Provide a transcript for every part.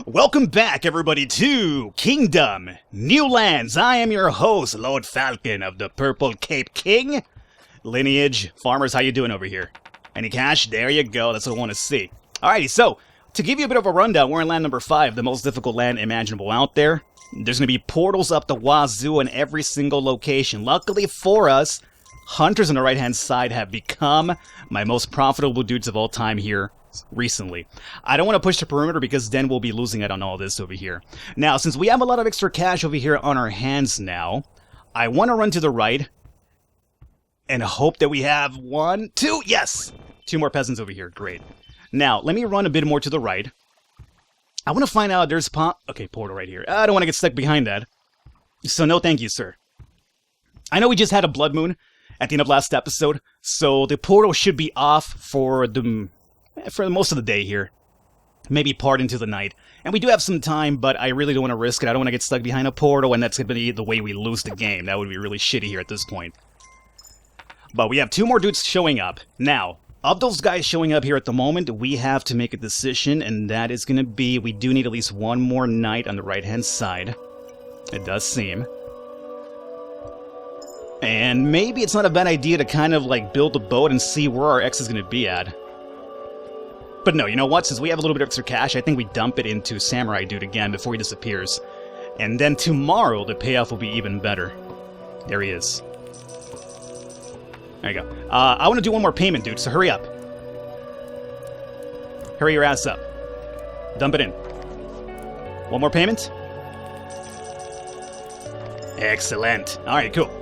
Welcome back, everybody, to Kingdom New Lands. I am your host, Lord Falcon of the Purple Cape King. Lineage, farmers, how you doing over here? Any cash? There you go, that's what I want to see. Alrighty, so, to give you a bit of a rundown, we're in land number 5, the most difficult land imaginable out there. There's going to be portals up the wazoo in every single location. Luckily for us, hunters on the right-hand side have become my most profitable dudes of all time here recently. I don't want to push the perimeter because then we'll be losing out on all this over here. Now, since we have a lot of extra cash over here on our hands now, I want to run to the right and hope that we have 1, 2, yes! 2 more peasants over here, great. Now, let me run a bit more to the right. I want to find out there's okay, portal right here. I don't want to get stuck behind that. So no thank you, sir. I know we just had a blood moon at the end of last episode, so the portal should be off for most of the day here. Maybe part into the night. And we do have some time, but I really don't want to risk it. I don't want to get stuck behind a portal, and that's going to be the way we lose the game. That would be really shitty here at this point. But we have 2 more dudes showing up. Now, of those guys showing up here at the moment, we have to make a decision, and that is going to be, we do need at least 1 more knight on the right-hand side. It does seem. And maybe it's not a bad idea to kind of like build a boat and see where our X is going to be at. But no, you know what? Since we have a little bit of extra cash, I think we dump it into Samurai Dude again before he disappears. And then tomorrow, the payoff will be even better. There he is. There you go. I want to do 1 more payment, dude, so hurry up. Hurry your ass up. Dump it in. 1 more payment? Excellent. Alright, cool.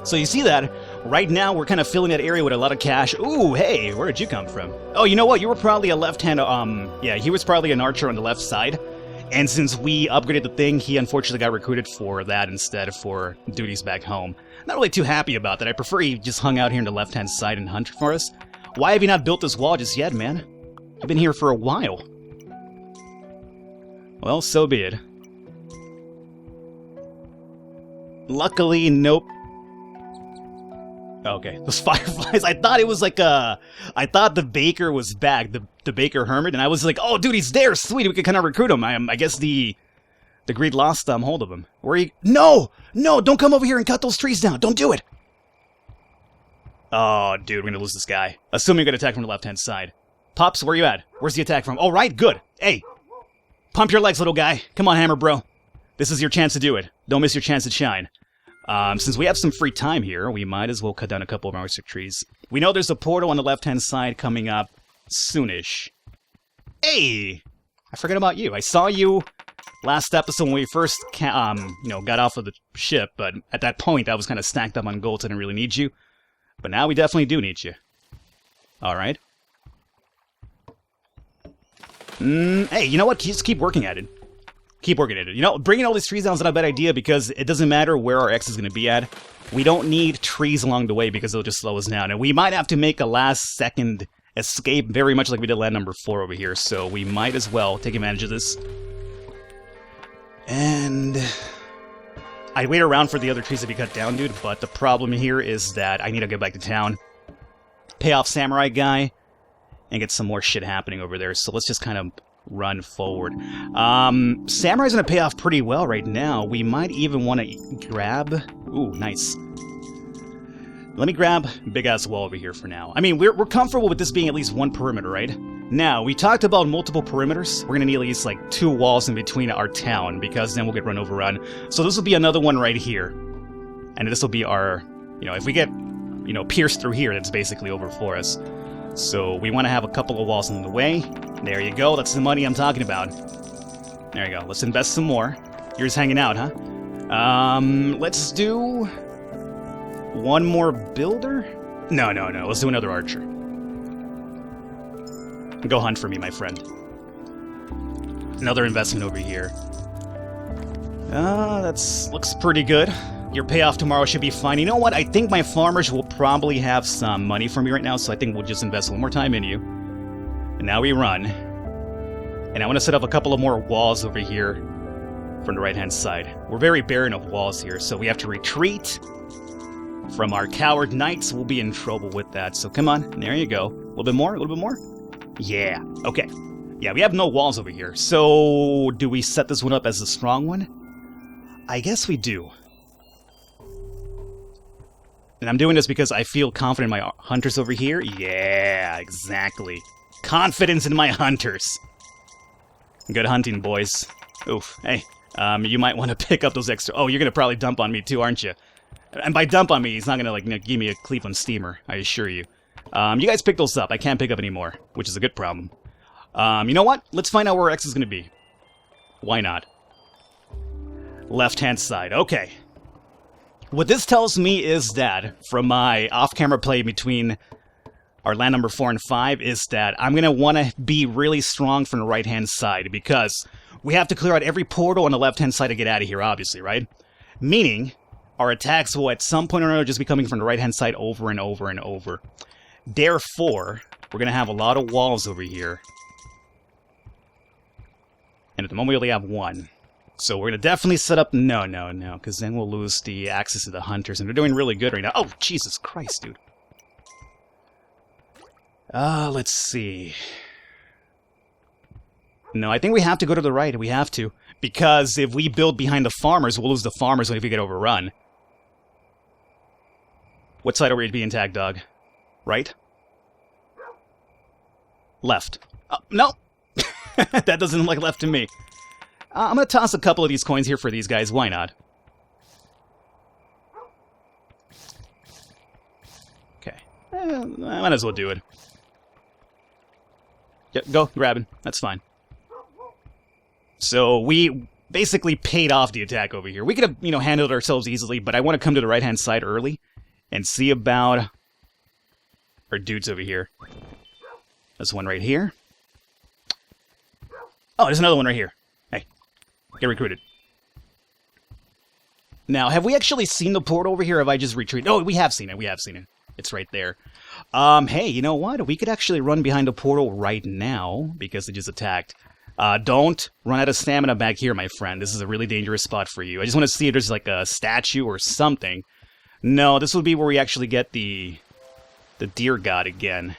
So you see that? Right now, we're kind of filling that area with a lot of cash. Ooh, hey, where did you come from? Oh, you know what? You were probably a left-hand, yeah, he was probably an archer on the left side. And since we upgraded the thing, he unfortunately got recruited for that instead for duties back home. Not really too happy about that. I prefer he just hung out here on the left-hand side and hunted for us. Why have you not built this wall just yet, man? You've been here for a while. Well, so be it. Luckily, nope. Okay, those fireflies, I thought it was like I thought the baker was back, the baker hermit, and I was like, oh dude, he's there, sweet, we could kind of recruit him. I guess the greed lost hold of him. Where are you? No, don't come over here and cut those trees down, don't do it. Oh, dude, we're gonna lose this guy. Assuming you're gonna attack from the left-hand side. Pops, where you at? Where's the attack from? All right, good. Hey, pump your legs, little guy. Come on, hammer, bro. This is your chance to do it. Don't miss your chance to shine. Since we have some free time here, we might as well cut down a couple of our sick trees. We know there's a portal on the left-hand side coming up soonish. Hey! I forgot about you. I saw you last episode when we first, got off of the ship, but at that point I was kind of stacked up on gold, so I didn't really need you. But now we definitely do need you. Alright. Hey, you know what? Just keep working at it. Keep working at it. You know, bringing all these trees down is not a bad idea because it doesn't matter where our X is going to be at. We don't need trees along the way because they'll just slow us down. And we might have to make a last-second escape very much like we did land number 4 over here. So we might as well take advantage of this. And I'd wait around for the other trees to be cut down, dude. But the problem here is that I need to get back to town, pay off Samurai Guy, and get some more shit happening over there. So let's just kind of run forward. Samurai's gonna pay off pretty well right now. We might even want to grab... Ooh, nice. Let me grab big-ass wall over here for now. I mean, we're comfortable with this being at least 1 perimeter, right? Now, we talked about multiple perimeters. We're gonna need at least, like, 2 walls in between our town, because then we'll get run overrun. So this will be another one right here. And this will be our... if we get, pierced through here, that's basically over for us. So we want to have a couple of walls along the way. There you go. That's the money I'm talking about. There you go. Let's invest some more. You're just hanging out, huh? Let's do 1 more builder? No. Let's do another archer. Go hunt for me, my friend. Another investment over here. Looks pretty good. Your payoff tomorrow should be fine. You know what? I think my farmers will probably have some money for me right now, so I think we'll just invest 1 more time in you. And now we run. And I want to set up a couple of more walls over here from the right-hand side. We're very barren of walls here, so we have to retreat from our coward knights. We'll be in trouble with that, so come on. There you go. A little bit more? Yeah. Okay. Yeah, we have no walls over here. So, do we set this one up as the strong one? I guess we do. And I'm doing this because I feel confident in my hunters over here. Yeah, exactly. Confidence in my hunters. Good hunting, boys. Oof. Hey, you might want to pick up those extra... Oh, you're going to probably dump on me too, aren't you? And by dump on me, he's not going to, like, give me a Cleveland steamer, I assure you. You guys pick those up. I can't pick up anymore, which is a good problem. You know what? Let's find out where X is going to be. Why not? Left-hand side. Okay. What this tells me is that, from my off-camera play between our land number 4 and 5, is that I'm going to want to be really strong from the right-hand side, because we have to clear out every portal on the left-hand side to get out of here, obviously, right? Meaning, our attacks will at some point or another just be coming from the right-hand side over and over and over. Therefore, we're going to have a lot of walls over here. And at the moment we only have one. So we're going to definitely set up... No, because then we'll lose the access to the hunters. And they're doing really good right now. Oh, Jesus Christ, dude. Let's see. No, I think we have to go to the right. We have to. Because if we build behind the farmers, we'll lose the farmers if we get overrun. What side are we being tagged, dog? Right? Left. Oh, no! That doesn't look like left to me. I'm going to toss a couple of these coins here for these guys. Why not? Okay. I might as well do it. Yep, go, grab it. That's fine. So we basically paid off the attack over here. We could have, handled it ourselves easily, but I want to come to the right-hand side early and see about our dudes over here. There's one right here. Oh, there's another one right here. Hey, get recruited. Now, have we actually seen the portal over here, or have I just retreated? Oh, we have seen it. We have seen it. It's right there. Hey, you know what? We could actually run behind the portal right now, because they just attacked. Don't run out of stamina back here, my friend. This is a really dangerous spot for you. I just want to see if there's like a statue or something. No, this would be where we actually get the deer god again.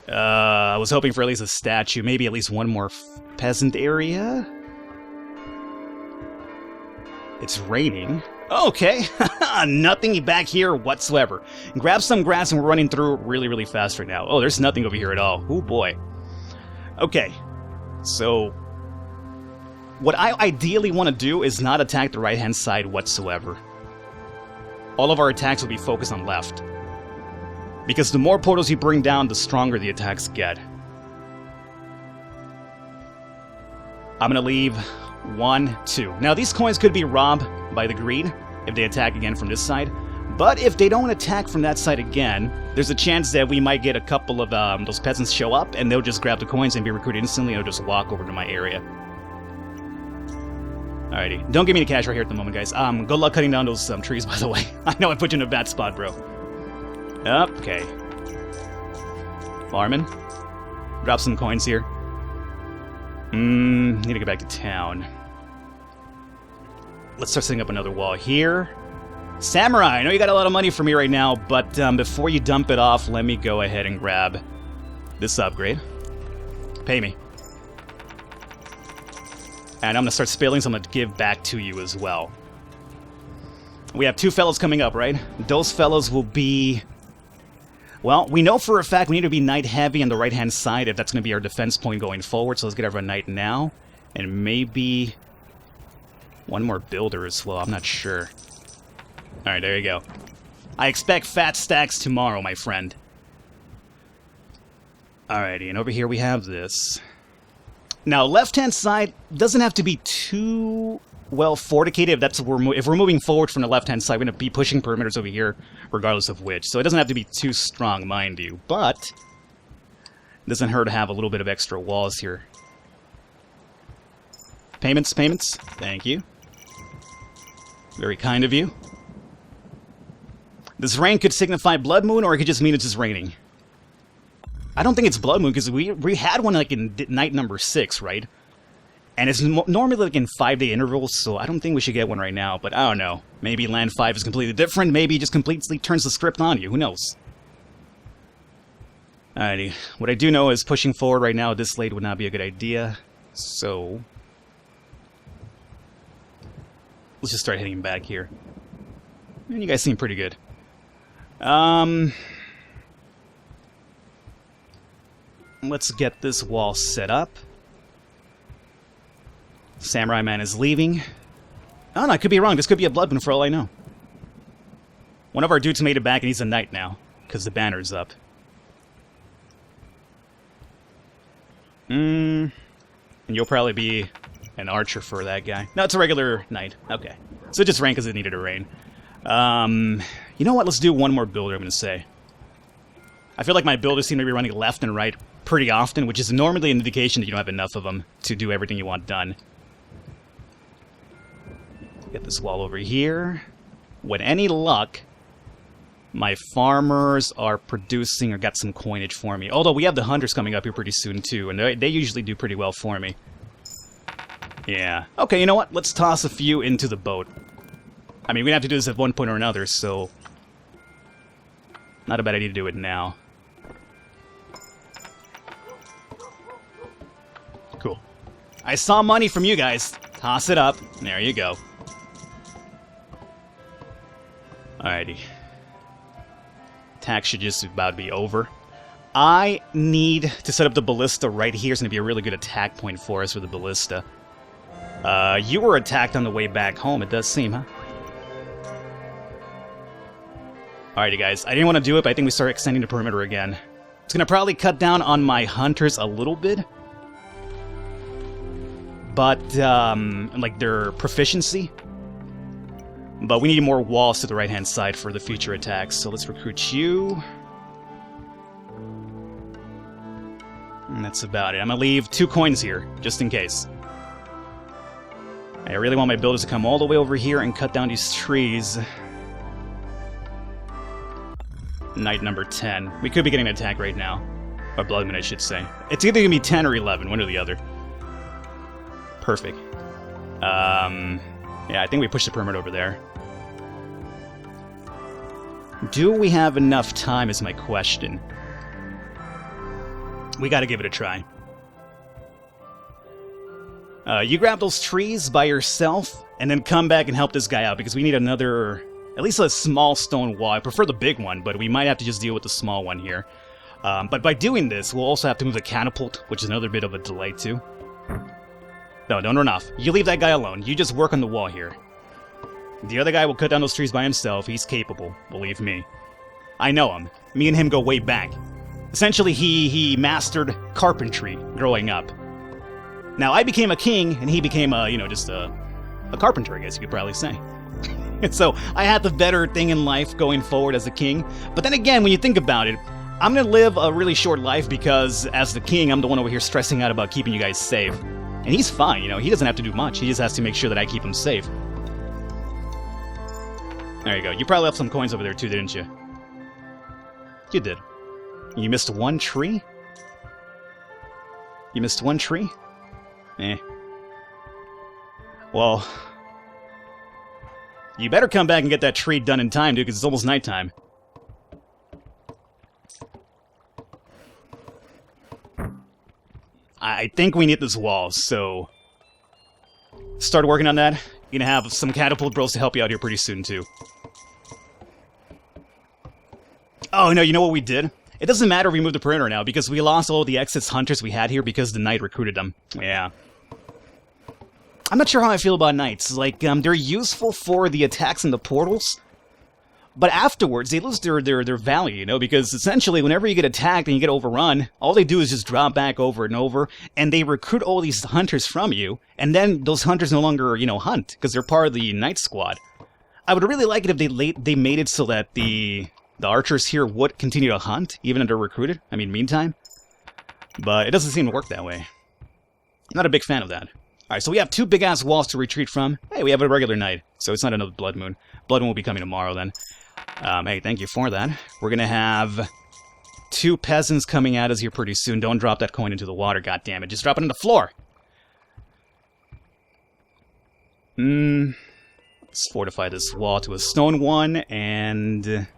I was hoping for at least a statue, maybe at least one more peasant area. It's raining. Okay, nothing back here whatsoever. Grab some grass and we're running through really, really fast right now. Oh, there's nothing over here at all. Oh boy. Okay, so what I ideally want to do is not attack the right-hand side whatsoever. All of our attacks will be focused on left. Because the more portals you bring down, the stronger the attacks get. I'm going to leave 1, 2. Now, these coins could be robbed by the greed if they attack again from this side. But if they don't attack from that side again, there's a chance that we might get a couple of those peasants show up, and they'll just grab the coins and be recruited instantly, and they'll just walk over to my area. Alrighty. Don't give me the cash right here at the moment, guys. Good luck cutting down those trees, by the way. I know I put you in a bad spot, bro. Okay. Farming. Drop some coins here. Need to get back to town. Let's start setting up another wall here. Samurai, I know you got a lot of money for me right now, but before you dump it off, let me go ahead and grab this upgrade. Pay me. And I'm going to start spilling, so I'm going to give back to you as well. We have 2 fellows coming up, right? Those fellows will be... Well, we know for a fact we need to be knight heavy on the right-hand side if that's going to be our defense point going forward, so let's get our knight now. And maybe one more builder as well, I'm not sure. Alright, there you go. I expect fat stacks tomorrow, my friend. Alrighty, and over here we have this. Now, left-hand side doesn't have to be too well fortificated if we're moving forward from the left-hand side. We're going to be pushing perimeters over here, regardless of which. So it doesn't have to be too strong, mind you. But it doesn't hurt to have a little bit of extra walls here. Payments. Thank you. Very kind of you. This rain could signify blood moon, or it could just mean it's just raining. I don't think it's blood moon, because we had one like in night number 6, right? And it's normally like in 5-day intervals, so I don't think we should get one right now, but I don't know. Maybe Land 5 is completely different, maybe it just completely turns the script on you, who knows? Alrighty. What I do know is pushing forward right now this late would not be a good idea. So... let's just start hitting back here. And you guys seem pretty good. Let's get this wall set up. Samurai Man is leaving. Oh no, I could be wrong. This could be a blood moon for all I know. One of our dudes made it back and he's a knight now, because the banner's up. And you'll probably be an archer for that guy. No, it's a regular knight. Okay. So it just ran because it needed a rain. You know what? Let's do one more builder, I'm going to say. I feel like my builders seem to be running left and right pretty often, which is normally an indication that you don't have enough of them to do everything you want done. Get this wall over here. With any luck, my farmers are producing or got some coinage for me. Although we have the hunters coming up here pretty soon too, and they usually do pretty well for me. Yeah. Okay, you know what? Let's toss a few into the boat. I mean, we have to do this at one point or another, so... not a bad idea to do it now. Cool. I saw money from you guys. Toss it up. There you go. Alrighty. Attack should just about be over. I need to set up the ballista right here. It's going to be a really good attack point for us with the ballista. You were attacked on the way back home, it does seem, huh? Alrighty, guys. I didn't want to do it, but I think we start extending the perimeter again. It's going to probably cut down on my hunters a little bit. But, like, their proficiency. But we need more walls to the right-hand side for the future attacks, so let's recruit you. And that's about it. I'm going to leave 2 coins here, just in case. I really want my builders to come all the way over here and cut down these trees. Night number 10. We could be getting an attack right now. Or blood moon, I should say. It's either going to be 10 or 11, one or the other. Perfect. Yeah, I think we pushed the perimeter over there. Do we have enough time is my question. We gotta give it a try. You grab those trees by yourself, and then come back and help this guy out, because we need another... at least a small stone wall. I prefer the big one, but we might have to just deal with the small one here. But by doing this, we'll also have to move the catapult, which is another bit of a delay too. No, don't run off. You leave that guy alone. You just work on the wall here. The other guy will cut down those trees by himself. He's capable, believe me. I know him. Me and him go way back. Essentially, he mastered carpentry growing up. Now, I became a king, and he became a, you know, just a carpenter, I guess you could probably say. So, I had the better thing in life going forward as a king. But then again, when you think about it, I'm gonna live a really short life because, as the king, I'm the one over here stressing out about keeping you guys safe. And he's fine, you know, he doesn't have to do much. He just has to make sure that I keep him safe. There you go. You probably left some coins over there too, didn't you? You did. You missed one tree? You missed one tree? Eh. Well... you better come back and get that tree done in time, dude, because it's almost nighttime. I think we need this wall, so... start working on that. You're gonna have some catapult bros to help you out here pretty soon, too. Oh, no, you know what we did? It doesn't matter if we move the perimeter now, because we lost all the excess hunters we had here because the knight recruited them. Yeah. I'm not sure how I feel about knights. Like, they're useful for the attacks and the portals, but afterwards, they lose their value, you know, because essentially, whenever you get attacked and you get overrun, all they do is just drop back over and over, and they recruit all these hunters from you, and then those hunters no longer, you know, hunt, because they're part of the knight squad. I would really like it if they made it so that the archers here would continue to hunt, even if they're recruited, I mean, meantime. But it doesn't seem to work that way. I'm not a big fan of that. Alright, so we have 2 big-ass walls to retreat from. Hey, we have a regular night, so it's not another blood moon. Blood moon will be coming tomorrow, then. Hey, thank you for that. We're gonna have 2 peasants coming at us here pretty soon. Don't drop that coin into the water, goddammit. Just drop it on the floor! Let's fortify this wall to a stone one, and...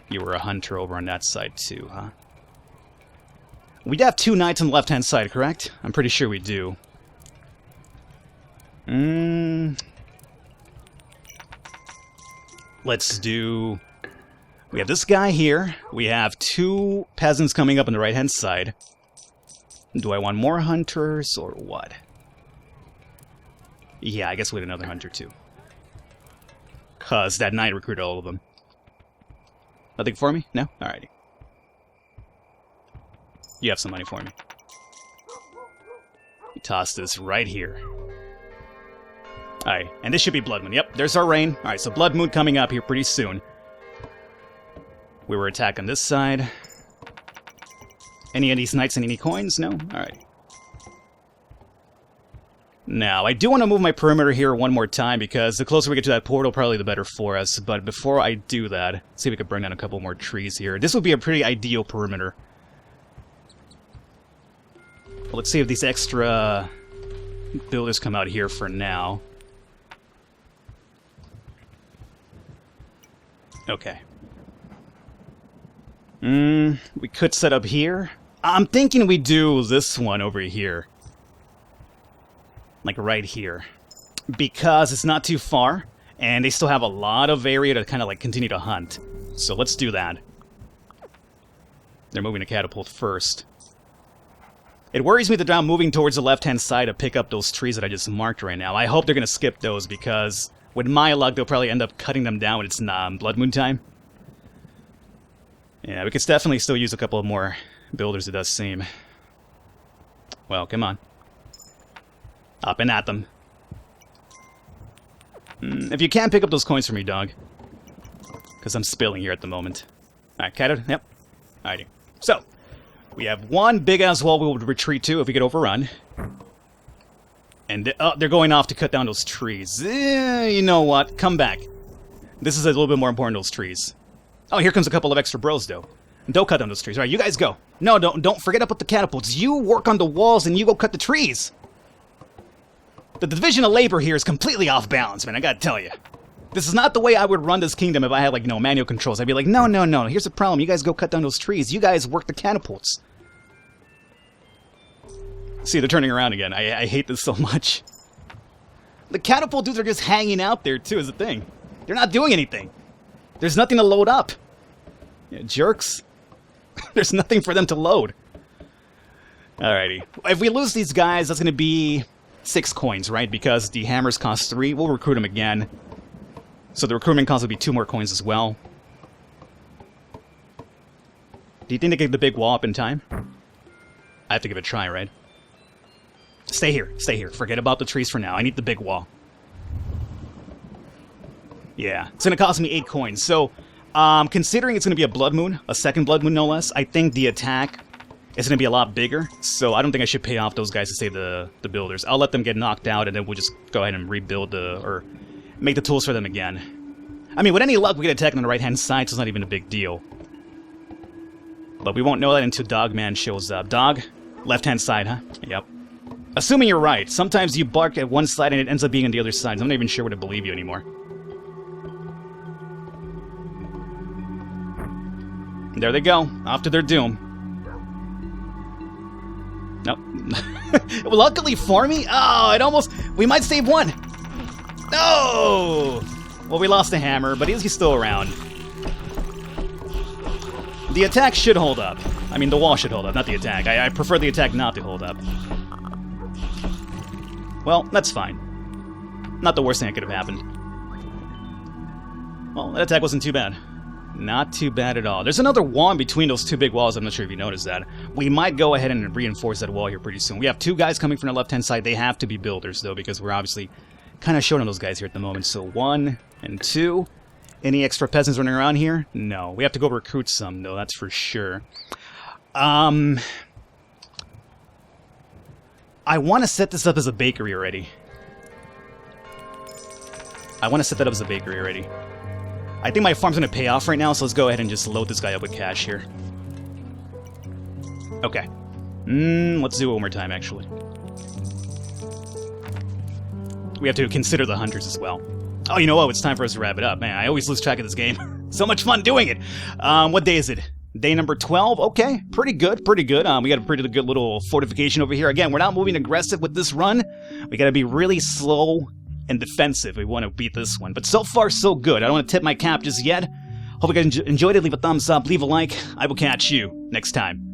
You were a hunter over on that side too, huh? We have 2 knights on the left-hand side, correct? I'm pretty sure we do. Let's do... We have this guy here. We have 2 peasants coming up on the right-hand side. Do I want more hunters or what? Yeah, I guess we need another hunter too. Cause that knight recruited all of them. Nothing for me? No? Alrighty. You have some money for me. You toss this right here. Alright, and this should be Blood Moon. Yep, there's our rain. Alright, so Blood Moon coming up here pretty soon. We were attacking this side. Any of these knights and any coins? No? Alright. Now, I do want to move my perimeter here one more time because the closer we get to that portal, probably the better for us. But before I do that, let's see if we can bring down a couple more trees here. This would be a pretty ideal perimeter. Well, let's see if these extra builders come out here for now. Okay. We could set up here. I'm thinking we do this one over here. Like right here. Because it's not too far, and they still have a lot of area to kind of like continue to hunt. So let's do that. They're moving a catapult first. It worries me that I'm moving towards the left-hand side to pick up those trees that I just marked right now. I hope they're going to skip those because with my luck, they'll probably end up cutting them down when it's Blood Moon time. Yeah, we could definitely still use a couple of more builders, it does seem. Well, come on. Up and at them. If you can, pick up those coins for me, dog. Because I'm spilling here at the moment. Alright, cat. Yep. Alrighty. So, we have one big-ass wall we will retreat to if we get overrun. And they're going off to cut down those trees. You know what? Come back. This is a little bit more important, those trees. Oh, here comes a couple of extra bros, though. Don't cut down those trees. Alright, you guys go. No, don't forget about the catapults. You work on the walls and you go cut the trees. The division of labor here is completely off balance, man, I gotta tell you. This is not the way I would run this kingdom if I had, like, manual controls. I'd be like, no, here's the problem. You guys go cut down those trees. You guys work the catapults. See, they're turning around again. I hate this so much. The catapult dudes are just hanging out there, too, is the thing. They're not doing anything. There's nothing to load up. Yeah, jerks. There's nothing for them to load. Alrighty. If we lose these guys, that's gonna be 6 coins, right? Because the hammers cost 3. We'll recruit them again. So the recruitment cost will be 2 more coins as well. Do you think they get the big wall up in time? I have to give it a try, right? Stay here. Stay here. Forget about the trees for now. I need the big wall. Yeah. It's going to cost me 8 coins. So, considering it's going to be a Blood Moon, a second Blood Moon no less, I think the attack is going to be a lot bigger. So I don't think I should pay off those guys to save the builders. I'll let them get knocked out and then we'll just go ahead and rebuild or make the tools for them again. I mean, with any luck, we get attacked on the right-hand side, so it's not even a big deal. But we won't know that until Dogman shows up. Dog? Left-hand side, huh? Yep. Assuming you're right. Sometimes you bark at one side and it ends up being on the other side. I'm not even sure what to believe you anymore. There they go. Off to their doom. Nope. Well, luckily for me... Oh, it almost... We might save one. No! Well, we lost the hammer, but he's still around. The attack should hold up. I mean, the wall should hold up, not the attack. I prefer the attack not to hold up. Well, that's fine. Not the worst thing that could have happened. Well, that attack wasn't too bad. Not too bad at all. There's another wall in between those 2 big walls. I'm not sure if you noticed that. We might go ahead and reinforce that wall here pretty soon. We have 2 guys coming from the left-hand side. They have to be builders, though, because we're obviously kind of short on those guys here at the moment. So 1 and 2. Any extra peasants running around here? No. We have to go recruit some, though. That's for sure. I want to set this up as a bakery already. I think my farm's going to pay off right now, so let's go ahead and just load this guy up with cash here. Okay. Let's do it one more time, actually. We have to consider the hunters as well. Oh, you know what? It's time for us to wrap it up. Man, I always lose track of this game. So much fun doing it. What day is it? Day number 12? Okay, pretty good, pretty good. We got a pretty good little fortification over here. Again, we're not moving aggressive with this run. We got to be really slow and defensive if we want to beat this one. But so far, so good. I don't want to tip my cap just yet. Hope you guys enjoyed it. Leave a thumbs up, leave a like. I will catch you next time.